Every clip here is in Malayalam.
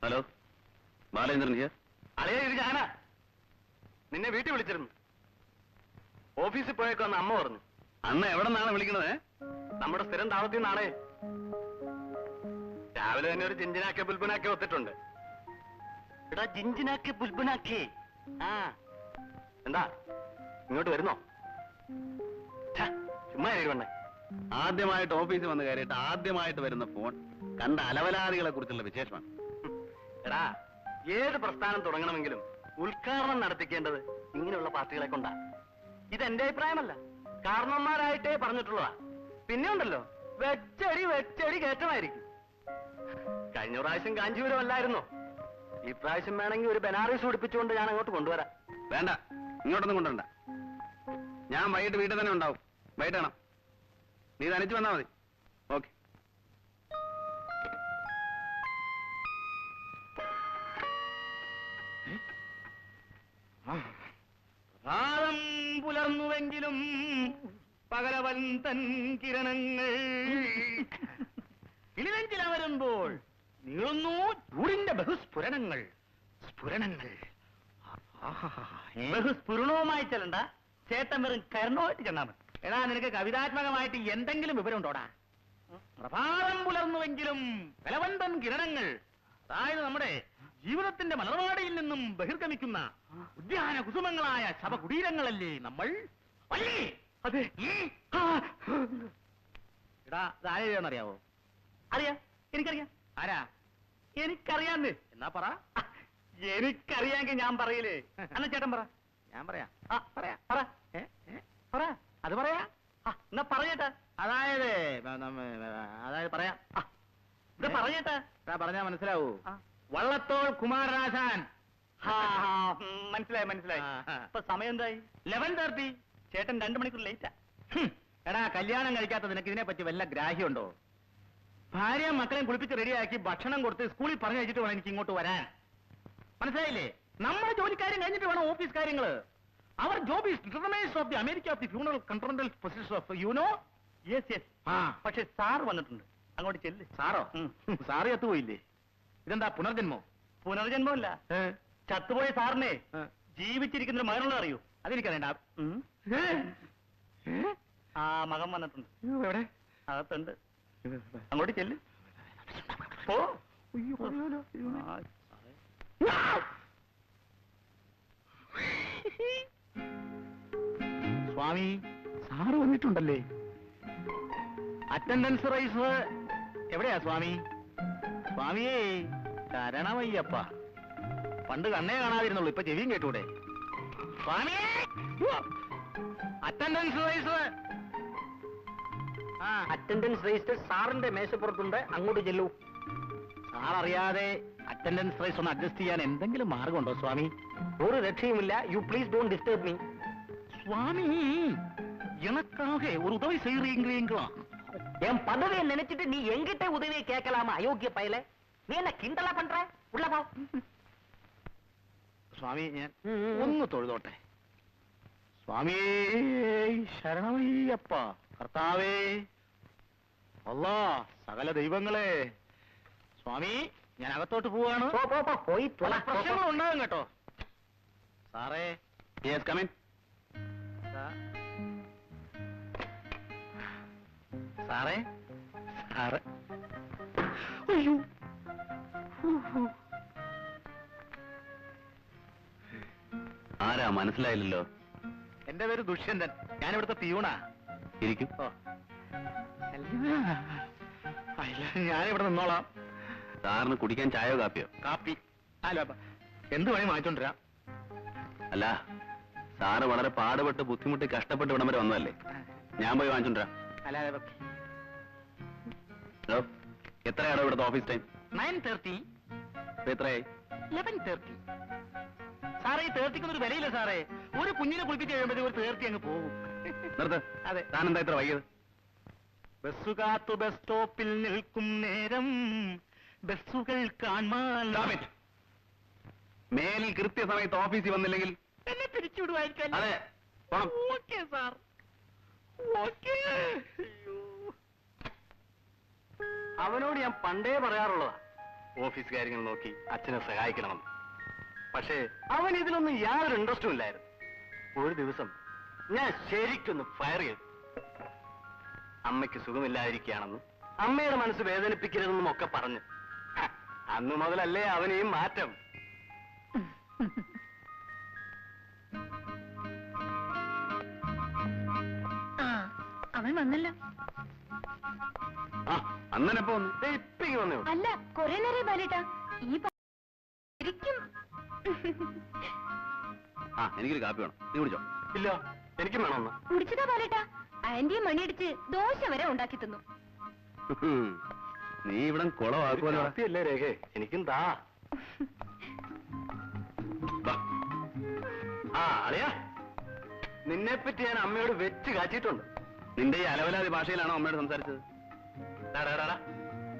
Hello, Balendran here. അളിയ, ഇത് ഞാനാ. നിന്നെ വീട്ടിൽ വിളിച്ചിരുന്നു. ഓഫീസിൽ പോയേക്കാന്ന് അമ്മ പറഞ്ഞു. അണ്ണ എവിടെ നിന്നാണ് വിളിക്കണത്? നമ്മുടെ സ്ഥിരം താളത്തിൽ നിന്നാണേ. രാവിലെ തന്നെ ഒരു ജിഞ്ചിനാക്കിയ ബുൽബുനാക്കിയ ഒത്തിട്ടുണ്ട്. എടാ, ജിഞ്ചിനാക്കിയ ബുൽബുനാക്കിയേ. ആ, എന്താ ഇങ്ങോട്ട് വരുന്നോ? ചുമ്മാ വണ്ണേ. ആദ്യമായിട്ട് ഓഫീസിൽ വന്ന് കയറിയിട്ട് ആദ്യമായിട്ട് വരുന്ന ഫോൺ കണ്ട അലവലാദികളെ കുറിച്ചുള്ള വിശേഷമാണ്. എടാ, ഏത് പ്രസ്ഥാനം തുടങ്ങണമെങ്കിലും ഉദ്ഘാടനം നടത്തിക്കേണ്ടത് ഇങ്ങനെയുള്ള പാർട്ടികളെ കൊണ്ടാ. ഇതെന്റെ അഭിപ്രായമല്ല, കാരണന്മാരായിട്ടേ പറഞ്ഞിട്ടുള്ളതാ. പിന്നെ ഉണ്ടല്ലോ, വെച്ചടി വെച്ചടി കയറ്റമായിരിക്കും. കഴിഞ്ഞ പ്രാവശ്യം കാഞ്ചീപുരം അല്ലായിരുന്നോ? ഈ പ്രാവശ്യം വേണമെങ്കിൽ ഒരു ബനാറസ് ഉടുപ്പിച്ചുകൊണ്ട് ഞാൻ അങ്ങോട്ട് കൊണ്ടുവരാം. വേണ്ട, ഇങ്ങോട്ടൊന്നും കൊണ്ടുവരണ്ട. ഞാൻ വൈകിട്ട് വീട്ടിൽ തന്നെ ഉണ്ടാവും. വൈകിട്ട് വേണം. നീ തനിച്ച് വന്നാൽ മതി. ഓക്കെ. ഭാരം പുലർന്നുവെങ്കിലും പകലവൻ തൻ കിരണങ്ങൾ ഇളിനെഞ്ചിലമരുമ്പോൾ നീളുന്നു ചൂടിന്റെ ബഹുസ്ഫുരണങ്ങൾ. സ്ഫുരണങ്ങൾ ബഹുസ്ഫുരണവുമായി ചെല്ലണ്ട, ചേട്ടൻ വെറും കരണമായിട്ട് ചെന്നാ മതി. എടാ, നിനക്ക് കവിതാത്മകമായിട്ട് എന്തെങ്കിലും വിവരമുണ്ടോടാ? പ്രഭാതം പുലർന്നുവെങ്കിലും ബലവന്തൻ കിരണങ്ങൾ, അതായത് നമ്മുടെ ജീവിതത്തിന്റെ മലർവാടിയിൽ നിന്നും ബഹിർഗമിക്കുന്ന ഉദ്യാന കുസുമങ്ങളായ ശവകുടീരങ്ങളല്ലേ നമ്മൾ? അതെ. എടാ, ഇതാരെയാണെന്നറിയാവോ? അറിയാം, എനിക്കറിയാം. ആരാ? എനിക്കറിയാന്ന്. എന്നാ പറ. എനിക്കറിയാമെങ്കിൽ ഞാൻ പറയില്ലേ? അല്ല, ചേട്ടൻ പറ. ഞാൻ പറയാം. പറയാ പറ. പറ, അത് പറയാ. എന്നാ പറയട്ടെ. അതായത് പറയാം. ഇത് പറയട്ടെ. പറഞ്ഞാ മനസ്സിലാവൂ. വള്ളത്തോൾ കുമാരനാശാൻ. മനസ്സിലായി മനസ്സിലായി. ഇപ്പൊ സമയം എന്തായി? 11:30. ചേട്ടൻ 2 മണിക്കൂർ ലേറ്റാ. എടാ, കല്യാണം കഴിക്കാത്ത നിനക്ക് ഇതിനെ പറ്റി വല്ല ഗ്രാഹ്യമുണ്ടോ? ഭാര്യ മക്കളെയും കുളിപ്പിച്ച് റെഡിയാക്കി ഭക്ഷണം കൊടുത്ത് സ്കൂളിൽ പറഞ്ഞു വെച്ചിട്ട് വേണം എനിക്ക് ഇങ്ങോട്ട് വരാൻ. മനസ്സിലായില്ലേ? നമ്മുടെ ജോലിക്കാരും കഴിഞ്ഞിട്ട് വേണം ഓഫീസ് കാര്യങ്ങള്. Our job is determines of the America of the funeral control position of you know. Yes yes. പക്ഷെ സാർ വന്നിട്ടുണ്ട്, അങ്ങോട്ട് ചെല്ല്. സാറോ? സാറ് ചത്തുപോയില്ലേ? ഇതെന്താ പുനർജന്മോ? പുനർജന്മല്ല, ചത്തുപോയ സാറിനെ ജീവിച്ചിരിക്കുന്ന മകനുള്ള അറിയൂ. അതെനിക്കറിയണ്ട. ആ, മകൻ വന്നിട്ടുണ്ട്. എവിടെ? അകത്തുണ്ട്. അങ്ങോട്ട് ചെല്ല്. ഓ, സ്വാമി, സാറ് വന്നിട്ടുണ്ടല്ലേ? അറ്റൻഡൻസ് റൈസ് എവിടെയാ സ്വാമി? സ്വാമിയേ, ശരണമയ്യപ്പ. പണ്ട് കണ്ണേ കാണാതിരുന്നുള്ളൂ, ഇപ്പൊ ചെവിയും കേട്ടൂടെ? സ്വാമിയേ, അറ്റൻഡൻസ് റൈസ്. അറ്റൻഡൻസ് രജിസ്റ്റർ സാറിന്റെ മേശപ്പുറത്തുണ്ട്, അങ്ങോട്ട് ചെല്ലൂ. സാർ അറിയാതെ അറ്റൻഡൻസ് റൈസ് ഒന്ന് അഡ്ജസ്റ്റ് ചെയ്യാൻ എന്തെങ്കിലും മാർഗമുണ്ടോ സ്വാമി? ഒരു രക്ഷയുമില്ല. You please don't disturb me. Swami, எனக்காக ஒரு உதவி செய்றீங்களா? என் பதவியை நினைச்சிட்டு நீ எங்கிட்ட உதவியை கேட்கலாமா? அயோக்கிய பயல, நீ என்ன கிண்டலா பண்ற? உள்ள போ. സ്വാമി, ഞാൻ ഒന്ന് തൊഴുതോട്ടെ. സ്വാമിയേ, ശരണമയ്യപ്പ. കർത്താവേ, അല്ലാ, സകല ദൈവങ്ങളെ. സ്വാമി, ഞാൻ അകത്തോട്ട് പോവാണ്. പോയി പ്രശ്നങ്ങൾ ഉണ്ടാകും കേട്ടോ. സാറേ. Yes, come in. സാറേ, സാറ്. അയ്യോ, ആരാ? മനസ്സിലായില്ലല്ലോ. എന്റെ പേര് ദുഷ്യന്തൻ, ഞാൻ ഇവിടുത്തെ പിയൂണാ. ഇരിക്കും. ഞാനിവിടെ നിന്നോളാം. സാറിന് കുടിക്കാൻ ചായയോ കാപ്പിയോ? കാപ്പി. അല്ല, എന്ത് വേണേ വാങ്ങിച്ചോണ്ടിരാം. അല്ല, സാറ് വളരെ പാടുപെട്ട് ബുദ്ധിമുട്ടി കഷ്ടപ്പെട്ട് ഇവിടം വരെ വന്നതല്ലേ, ഞാൻ പോയി വാങ്ങിച്ചോണ്ടിരാം. അല്ലാതെ എത്രയാണോ ഇവിടുത്തെ ഓഫീസ് ടൈം? 9:30. എത്രയായി? 11:30. സാറേ, ഈ 30-ക്കൊന്നും വിലയില്ല സാറേ. ഒരു കുഞ്ഞിനെ കുളിപ്പിച്ച് കഴിയുമ്പോഴേ ഒരു 30 അങ്ങ് പോകും. നിർത്ത്. അതെ. താൻ എന്താ ഇത്ര വൈകിയത്? ബസ് കാത്തു ബസ് സ്റ്റോപ്പിൽ നിൽക്കും നേരം ബസ്സുകൾ കാണാൻ. മേലിൽ കൃത്യസമയത്ത് ഓഫീസിൽ വന്നില്ലെങ്കിൽ എന്നെ പിരിച്ചുവിടുവായിരിക്കും. അതെ. Okay sir, okay. അവനോട് ഞാൻ പണ്ടേ പറയാറുള്ളതാ, ഓഫീസ് കാര്യങ്ങൾ നോക്കി അച്ഛനെ സഹായിക്കണമെന്ന്. പക്ഷേ അവൻ ഇതിലൊന്നും യാതൊരു ഇൻട്രസ്റ്റും ഇല്ലായിരുന്നു. ഒരു ദിവസം ഞാൻ ശരിക്കൊന്ന് ഫയർ ചെയ്തു. അമ്മയ്ക്ക് സുഖമില്ലാതിരിക്കുകയാണെന്നും അമ്മയുടെ മനസ്സ് വേദനിപ്പിക്കരുതെന്നും ഒക്കെ പറഞ്ഞു. അന്ന് മുതലല്ലേ അവനെയും മാറ്റം. അവൻ വന്നല്ലോ. ആ അന്നെപ്പോ വന്നു? ഇപ്പേക്ക് വന്നേ. അല്ല, കൊറേ നേരം ബാലേട്ടാ ഈ ശരിക്കും. ആ എനിക്കൊരു കാപ്പി വേണം, നീ കുടിച്ചോ. ഇല്ല, എനിക്കും വേണമെന്ന്. കുടിച്ചതാ ബാലേട്ടാ. ആന്റിയും മണിയടിച്ച് ദോശ വരെ ഉണ്ടാക്കി തന്നു. നീ ഇവിടെ കുളമാക്കുമല്ലോ. കാപ്പിയല്ലേ രേഖേ, എനിക്കും താ. ആ അളിയാ, നിന്നെ പറ്റി ഞാൻ അമ്മയോട് വെച്ച് കാച്ചിട്ടുണ്ട്. നിന്റെ ഈ അലവലാതി ഭാഷയിലാണോ അമ്മയോട് സംസാരിച്ചത്?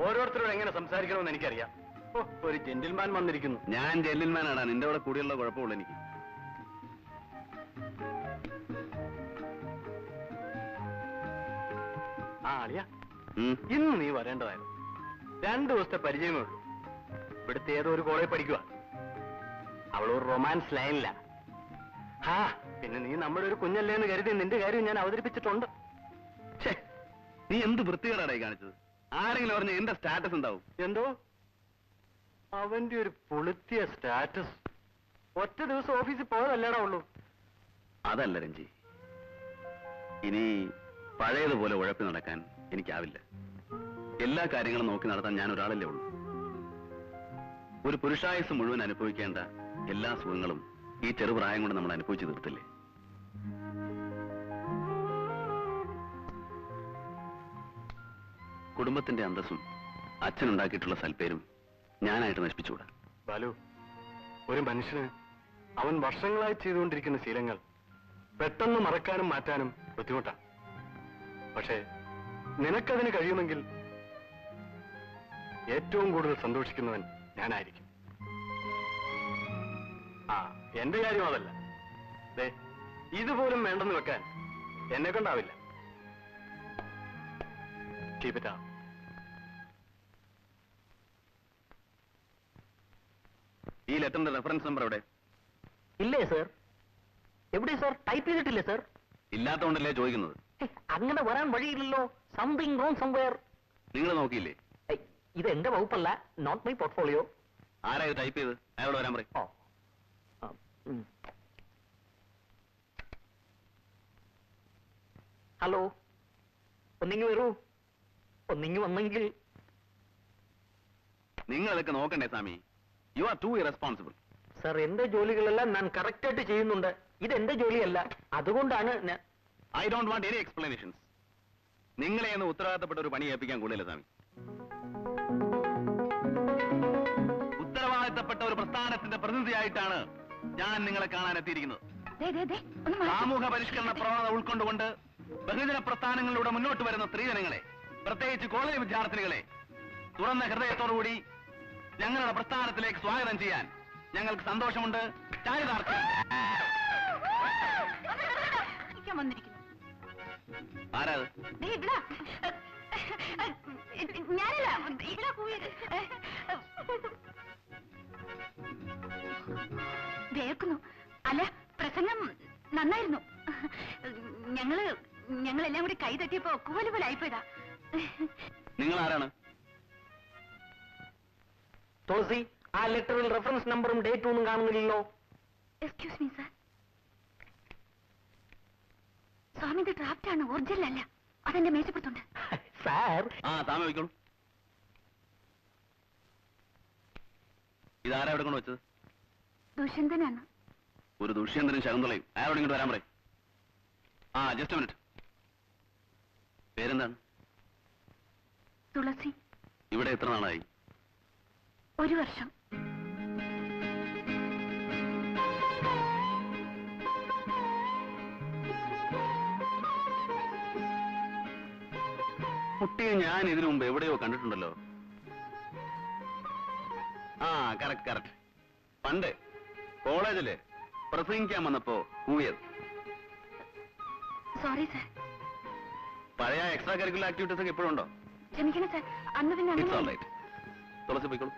ഓരോരുത്തരോട് എങ്ങനെ സംസാരിക്കണമെന്ന് എനിക്കറിയാം. ഓ, ഒരു ജെന്റിൽമാൻ വന്നിരിക്കുന്നു. ഞാൻ ജെന്റിൽമാനാടാ, നിന്റെ കൂടെ കൂടിയുള്ള കുഴപ്പമുള്ളൂ എനിക്ക്. ആ അളിയ, ഇന്ന് നീ വരേണ്ടതായിരുന്നു. 2 ദിവസത്തെ പരിചയമേ ഉള്ളൂ. ഇവിടുത്തെ ഏതോ ഒരു കോളേജ് പഠിക്കുക. അവളൊരു റൊമാൻസ് ലൈനില്ല. ഹാ, പിന്നെ നീ നമ്മുടെ ഒരു കുഞ്ഞല്ലേ എന്ന് കരുതി നിന്റെ കാര്യം ഞാൻ അവതരിപ്പിച്ചിട്ടുണ്ട്. നീ എന്ത് വൃത്തികേടായി കാണിച്ചത്? ആരെങ്കിലും പറഞ്ഞ എന്റെ സ്റ്റാറ്റസ് എന്താവും? എന്തോ അവന്റെ ഒരു പൊളുത്തിയ സ്റ്റാറ്റസ്. ഒറ്റ ദിവസം ഓഫീസിൽ പോയതല്ലേടാ ഉള്ളൂ. അതല്ല രഞ്ജി, ഇനി പഴയതുപോലെ ഉഴപ്പി നടക്കാൻ എനിക്കാവില്ല. എല്ലാ കാര്യങ്ങളും നോക്കി നടത്താൻ ഞാൻ ഒരാളല്ലേ ഉള്ളൂ. ഒരു പുരുഷായുസ് മുഴുവൻ അനുഭവിക്കേണ്ട എല്ലാ സുഖങ്ങളും ഈ ചെറുപ്രായം കൊണ്ട് നമ്മൾ അനുഭവിച്ചു തീർത്തില്ലേ? കുടുംബത്തിന്റെ അന്തസ്സും അച്ഛനുണ്ടാക്കിയിട്ടുള്ള സൽപ്പേരും ഞാനായിട്ട് നശിപ്പിച്ചുകൂടാ. ബാലു, ഒരു മനുഷ്യന് അവൻ വർഷങ്ങളായി ചെയ്തുകൊണ്ടിരിക്കുന്ന ശീലങ്ങൾ പെട്ടെന്ന് മറക്കാനും മാറ്റാനും ബുദ്ധിമുട്ടാണ്. പക്ഷേ നിനക്കതിന് കഴിയുമെങ്കിൽ ഏറ്റവും കൂടുതൽ സന്തോഷിക്കുന്നവൻ ഞാനായിരിക്കും. ആ, എന്റെ കാര്യം അതല്ല. ദേ, ഇതുപോലും വേണ്ടെന്ന് വെക്കാൻ എന്നെ കൊണ്ടാവില്ല. Keep it up. ഈ ലെറ്ററിന്റെ റെഫറൻസ് നമ്പർ എവിടെ? ഇല്ലേ സർ? എവിടെ സർ? ടൈപ്പ് ചെയ്തിട്ടില്ലേ സർ? ഇല്ലാത്തതുകൊണ്ടല്ലേ ചോദിക്കുന്നത്. അങ്ങനെ വരാൻ വഴിയില്ലല്ലോ. Something wrong somewhere. നിങ്ങൾ നോക്കിയില്ലേ? ഇത് എന്റെ വകുപ്പല്ല, നോട്ട് മൈ പോർട്ട്ഫോളിയോ. ആരാ ഇത് ടൈപ്പ് ചെയ്ത്? അയാളോട് വരാൻ പറയും. ഹലോ, ഒന്നിങ്ങി വരൂ. ഒന്നിങ്ങി വന്നെങ്കിൽ. നിങ്ങൾ അതൊക്കെ നോക്കണ്ടേ Swami? You are too irresponsible. Sir, എന്റെ ജോലികളെല്ലാം ഞാൻ കറക്റ്റ് ആയിട്ട് ചെയ്യുന്നുണ്ട്. ഇത് എന്റെ ജോലിയല്ല, അതുകൊണ്ടാണ് I don't want any explanations. നിങ്ങളെ ഒന്ന് ഉത്തരവാദിത്തപ്പെട്ട ഒരു പണി ഏൽപ്പിക്കാൻ കൂടുതല സ്വാമി. ഉത്തരവാദിത്തപ്പെട്ട ഒരു പ്രസ്ഥാനത്തിന്റെ പ്രതിനിധിയായിട്ടാണ് ഞാൻ നിങ്ങളെ കാണാൻ എത്തിയിരിക്കുന്നത്. സാമൂഹ്യ പരിഷ്കരണ പ്രവണത ഉൾക്കൊണ്ടുകൊണ്ട് ബഹുജന പ്രസ്ഥാനങ്ങളിലൂടെ മുന്നോട്ട് വരുന്ന സ്ത്രീജനങ്ങളെ, പ്രത്യേകിച്ച് കോളേജ് വിദ്യാർത്ഥിനികളെ തുറന്ന ഹൃദയത്തോടുകൂടി ഞങ്ങളുടെ പ്രസ്ഥാനത്തിലേക്ക് സ്വാഗതം ചെയ്യാൻ ഞങ്ങൾക്ക് സന്തോഷമുണ്ട്. ചാരിതാർത്ഥ്യം. ആരാത്? വേർക്കുന്നു. അല്ല, പ്രസംഗം നന്നായിരുന്നു. ഞങ്ങളെല്ലാം കൂടി കൈ തട്ടിയപ്പോ കൂവല് പോലെ ആയിപ്പോയതാ. നിങ്ങൾ ആരാണ്? തുളസി, ആ ലെറ്ററിൽ റെഫറൻസ് നമ്പറും ഡേറ്റും ഒന്നും കാണുന്നില്ലല്ലോ. Excuse me sir. സ്വാമി, ഇത് ഡ്രാഫ്റ്റ് ആണ്, ഒറിജിനൽ അല്ല. അതെന്റെ മേശപ്പുറത്തുണ്ട്. സാർ. ആ, താമ വയ്ക്കോളൂ. ഇതാരാ ഇവിടെ കൊണ്ട് വെച്ചത്? ദുഷ്യന്തനാണ്. ഒരു ദുഷ്യന്തനും ശകുന്തളയും. അയാളോട് ഇങ്ങോട്ട് വരാൻ പറയും. ആ, ജസ്റ്റ് മിനിറ്റ്. പേരെന്താണ്? തുളസി. ഇവിടെ എത്ര നാളായി? 1 വർഷം. കുട്ടിയെ ഞാൻ ഇതിനു മുമ്പ് എവിടെയോ കണ്ടിട്ടുണ്ടല്ലോ. ആ, കറക്റ്റ് കറക്റ്റ്. പണ്ട് കോളേജില് പ്രസംഗിക്കാൻ വന്നപ്പോ കൂയത്. Sorry sir. പഴയ എക്സ്ട്രാ കരിക്കുലർ ആക്ടിവിറ്റീസ് ഒക്കെ ഇപ്പോഴും ഉണ്ടോ? ക്ഷമിക്കണം സാർ, അന്ന് പിന്നെ ഇറ്റ്സ് ഓൾ റൈറ്റ്. തുളസി പോയിക്കോളൂ.